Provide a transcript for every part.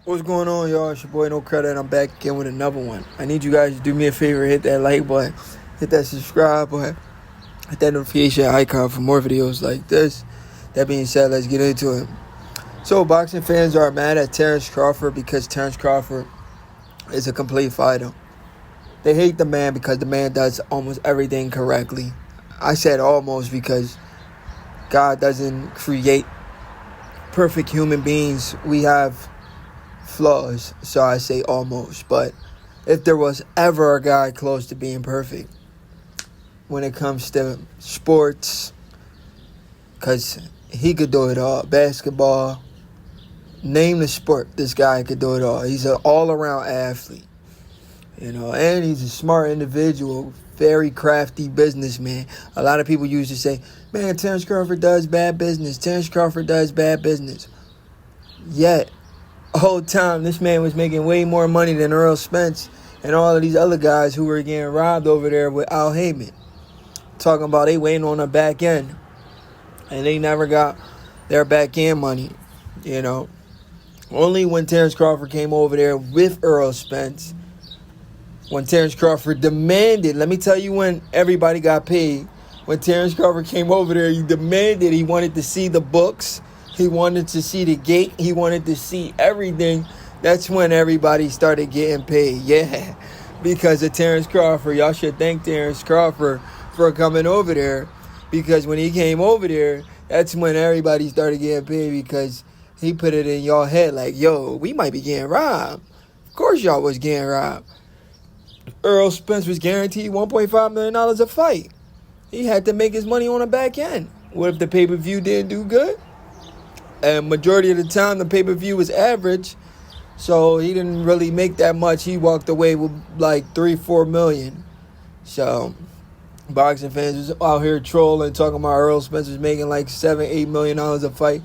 What's going on, y'all? It's your boy No Credit, and I'm back again with another one. I need you guys to do me a favor, hit that like button, hit that subscribe button, hit that notification icon for more videos like this. That being said, let's get into it. So, boxing fans are mad at Terence Crawford because Terence Crawford is a complete fighter. They hate the man because the man does almost everything correctly. I said almost because God doesn't create perfect human beings. We have flaws, so I say almost. But if there was ever a guy close to being perfect when it comes to sports, because he could do it all. Basketball, name the sport, this guy could do it all. He's an all-around athlete, and he's a smart individual, very crafty businessman. A lot of people used to say, man, Terence Crawford does bad business. Terence Crawford does bad business. Yet, the whole time, this man was making way more money than Earl Spence and all of these other guys who were getting robbed over there with Al Heyman. Talking about they waiting on the back end. And they never got their back end money, Only when Terence Crawford came over there with Earl Spence, when Terence Crawford demanded, let me tell you when everybody got paid. When Terence Crawford came over there, he demanded, he wanted to see the books. He wanted to see the gate. He wanted to see everything. That's when everybody started getting paid. Yeah, because of Terence Crawford. Y'all should thank Terence Crawford for coming over there. Because when he came over there, that's when everybody started getting paid, because he put it in y'all head like, yo, we might be getting robbed. Of course y'all was getting robbed. Earl Spence was guaranteed $1.5 million a fight. He had to make his money on the back end. What if the pay-per-view didn't do good? And majority of the time, the pay-per-view was average, so he didn't really make that much. He walked away with like $3-4 million. So, boxing fans was out here trolling, talking about Earl Spence was making like $7-8 million a fight.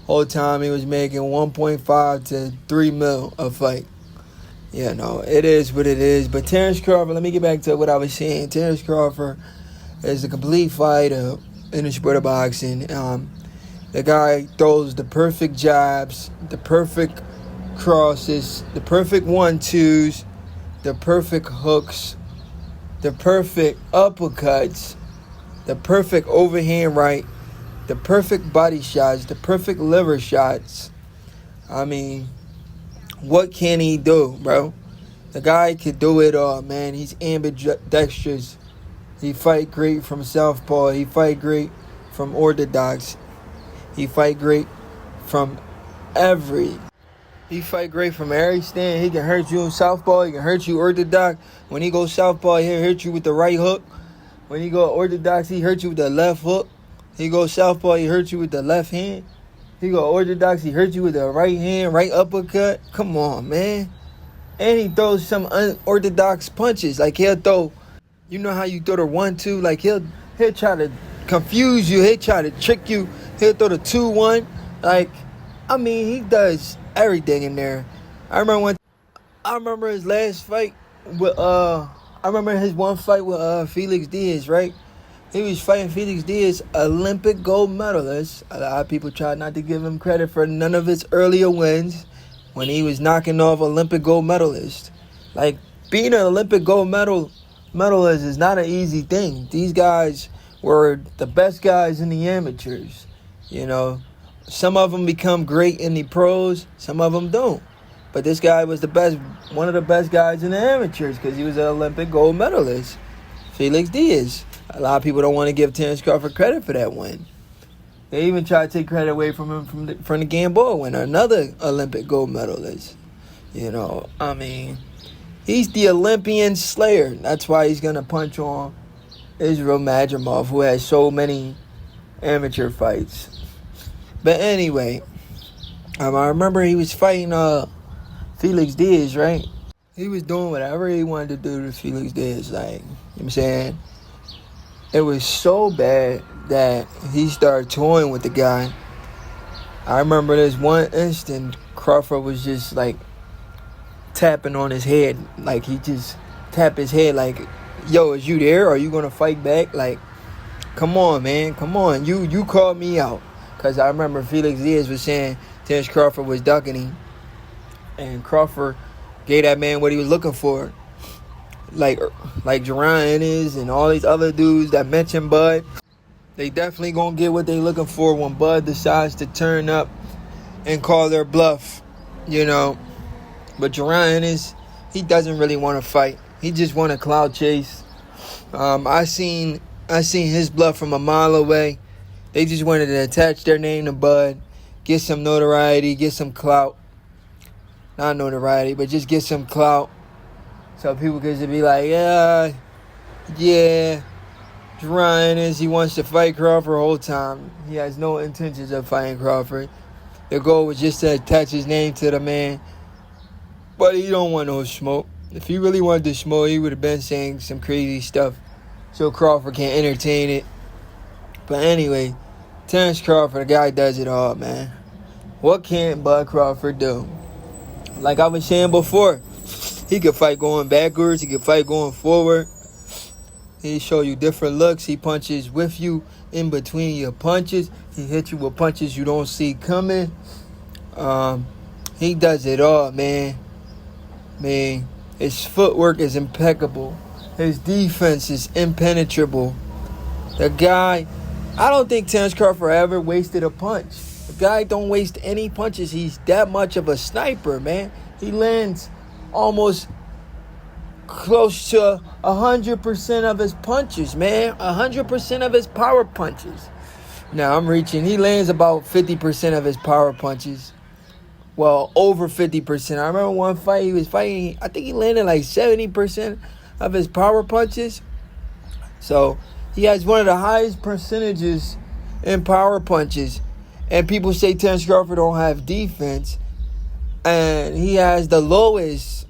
Whole time he was making 1.5 to 3 mil a fight. It is what it is. But Terence Crawford, let me get back to what I was saying. Terence Crawford is a complete fighter in the sport of boxing. The guy throws the perfect jabs, the perfect crosses, the perfect 1-2s, the perfect hooks, the perfect uppercuts, the perfect overhand right, the perfect body shots, the perfect liver shots. I mean, what can he do, bro? The guy can do it all, man. He's ambidextrous. He fight great from southpaw. He fight great from orthodox. He fight great from every stand. He can hurt you in southpaw. He can hurt you orthodox. When he goes southpaw, he'll hurt you with the right hook. When he go orthodox, he hurt you with the left hook. He goes southpaw, he hurt you with the left hand. He go orthodox, he hurt you with the right hand, right uppercut. Come on, man. And he throws some unorthodox punches. Like he'll throw, you know how you throw the 1-2? Like he'll try to confuse you. He'll try to trick you. He'll throw the 2-1. He does everything in there. I remember his last fight with I remember his one fight with Felix Diaz, right? He was fighting Felix Diaz, Olympic gold medalist. A lot of people try not to give him credit for none of his earlier wins when he was knocking off Olympic gold medalists. Like, being an Olympic gold medalist is not an easy thing. These guys were the best guys in the amateurs. Some of them become great in the pros, some of them don't. But this guy was one of the best guys in the amateurs because he was an Olympic gold medalist, Felix Diaz. A lot of people don't want to give Terence Crawford credit for that win. They even try to take credit away from him from the Gamboa win, another Olympic gold medalist. He's the Olympian slayer. That's why he's going to punch on Israel Madrimov, who has so many amateur fights. But anyway, I remember he was fighting Felix Diaz, right? He was doing whatever he wanted to do to Felix Diaz. Like, you know what I'm saying? It was so bad that he started toying with the guy. I remember this one instant, Crawford was just like tapping on his head. Like, he just tapped his head like, yo, is you there? Are you going to fight back? Like, come on, man. Come on. You called me out. Because I remember Felix Diaz was saying Terence Crawford was ducking him. and Crawford gave that man what he was looking for. Like Jerron Ennis and all these other dudes that mentioned Bud, they definitely gonna get what they looking for when Bud decides to turn up and call their bluff, you know. But Jerron Ennis, he doesn't really want to fight. He just want to clout chase. I seen his bluff from a mile away. They just wanted to attach their name to Bud, get some notoriety, get some clout. Not notoriety, but just get some clout. So people could just be like, yeah, Jerron Ennis, he wants to fight Crawford the whole time. He has no intentions of fighting Crawford. The goal was just to attach his name to the man. But he don't want no smoke. If he really wanted to smoke, he would have been saying some crazy stuff so Crawford can entertain it. But anyway, Terence Crawford, the guy does it all, man. What can't Bud Crawford do? Like I was saying before, he could fight going backwards. He could fight going forward. He show you different looks. He punches with you in between your punches. He hits you with punches you don't see coming. He does it all, man. Man, his footwork is impeccable. His defense is impenetrable. The guy, I don't think Terence Crawford ever wasted a punch. The guy don't waste any punches. He's that much of a sniper, man. He lands almost close to 100% of his punches, man. 100% of his power punches. Now, I'm reaching. He lands about 50% of his power punches. Well, over 50%. I remember one fight he was fighting, I think he landed like 70% of his power punches. So, he has one of the highest percentages in power punches. And people say Terence Crawford don't have defense. And he has the lowest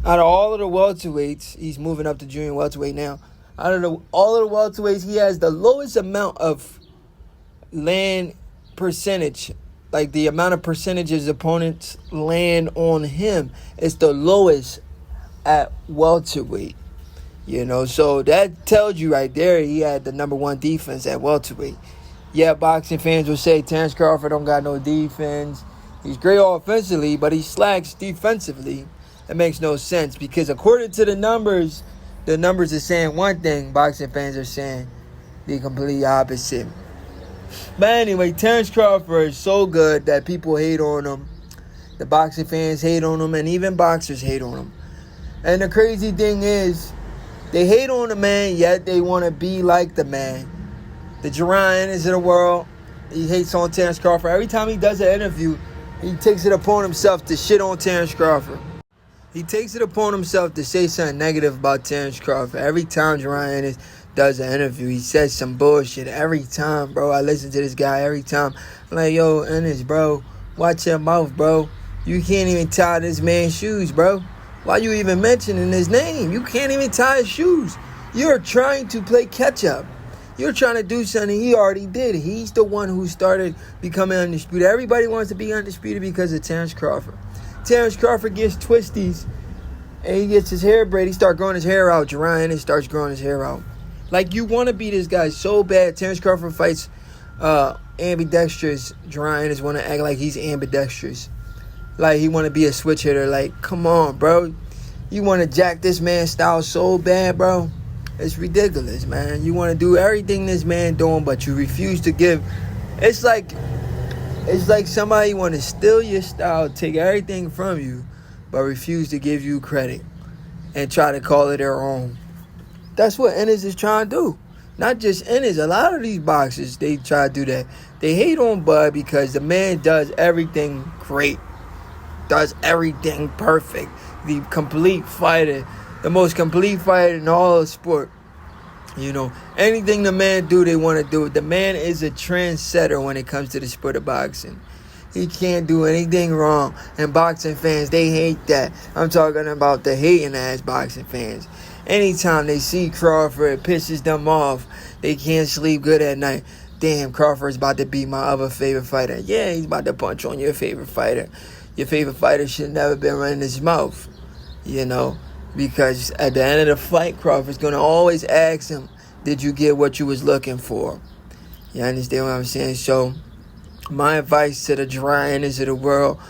out of all of the welterweights. He's moving up to junior welterweight now. Out of all of the welterweights, he has the lowest amount of land percentage. Like the amount of percentages opponents land on him is the lowest at welterweight. You know, so that tells you right there he had the number one defense at welterweight. Yeah, boxing fans will say Terence Crawford don't got no defense. He's great offensively, but he slacks defensively. That makes no sense because according to the numbers are saying one thing. Boxing fans are saying the complete opposite. But anyway, Terence Crawford is so good that people hate on him. The boxing fans hate on him, and even boxers hate on him. And the crazy thing is, they hate on the man, yet they want to be like the man. The Jerron Ennis of the world, he hates on Terence Crawford. Every time he does an interview, he takes it upon himself to shit on Terence Crawford. He takes it upon himself to say something negative about Terence Crawford. Every time Jerron Ennis does an interview, he says some bullshit. Every time, bro, I listen to this guy every time. I'm like, yo, Ennis, bro, watch your mouth, bro. You can't even tie this man's shoes, bro. Why you even mentioning his name? You can't even tie his shoes. You're trying to play catch-up. You're trying to do something he already did. He's the one who started becoming undisputed. Everybody wants to be undisputed because of Terence Crawford. Terence Crawford gets twisties and he gets his hair braided. He starts growing his hair out. Jerron Ennis starts growing his hair out. Like, you want to be this guy so bad. Terence Crawford fights ambidextrous. Jerron Ennis want to act like he's ambidextrous. Like, he want to be a switch hitter. Like, come on, bro. You want to jack this man's style so bad, bro. It's ridiculous, man. You want to do everything this man doing, but you refuse to give. It's like somebody want to steal your style, take everything from you, but refuse to give you credit and try to call it their own. That's what Ennis is trying to do. Not just Ennis. A lot of these boxers, they try to do that. They hate on Bud because the man does everything great. Does everything perfect. The complete fighter. The most complete fighter in all of sport. You know, anything the man do, they want to do it. The man is a trendsetter when it comes to the sport of boxing. He can't do anything wrong. And boxing fans, they hate that. I'm talking about the hating ass boxing fans. Anytime they see Crawford, it pisses them off. They can't sleep good at night. Damn, Crawford's about to beat my other favorite fighter. Yeah, he's about to punch on your favorite fighter. Your favorite fighter should never been running his mouth. You know, because at the end of the fight, Crawford's going to always ask him, did you get what you was looking for? You understand what I'm saying? So, my advice to the Jerron Ennis of the world,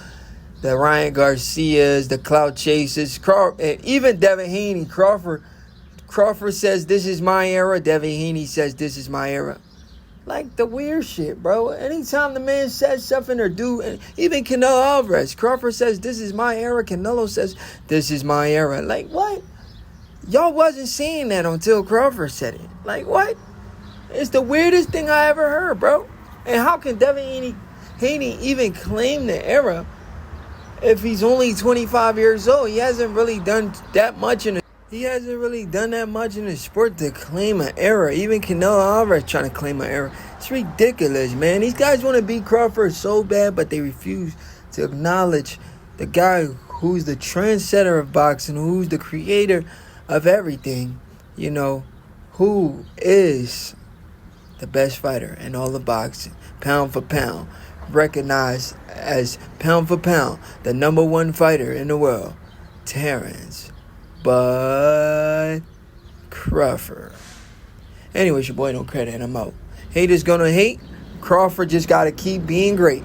the Ryan Garcias, the clout chasers, even Devin Haney, Crawford says this is my era. Devin Haney says this is my era. Like the weird shit, bro. Anytime the man says something or do, even Canelo Alvarez, Crawford says this is my era. Canelo says this is my era. Like what? Y'all wasn't saying that until Crawford said it. Like what? It's the weirdest thing I ever heard, bro. And how can Devin Haney even claim the era if he's only 25 years old? He hasn't really done that much in the sport to claim an era. Even Canelo Alvarez trying to claim an era. It's ridiculous, man. These guys want to beat Crawford so bad, but they refuse to acknowledge the guy who's the trendsetter of boxing, who's the creator of everything, who is the best fighter in all of boxing, pound for pound, recognized as pound for pound, the number one fighter in the world, Terence Bud Crawford. Anyways, your boy Don't Credit, and I'm out. Haters gonna hate. Crawford just gotta keep being great.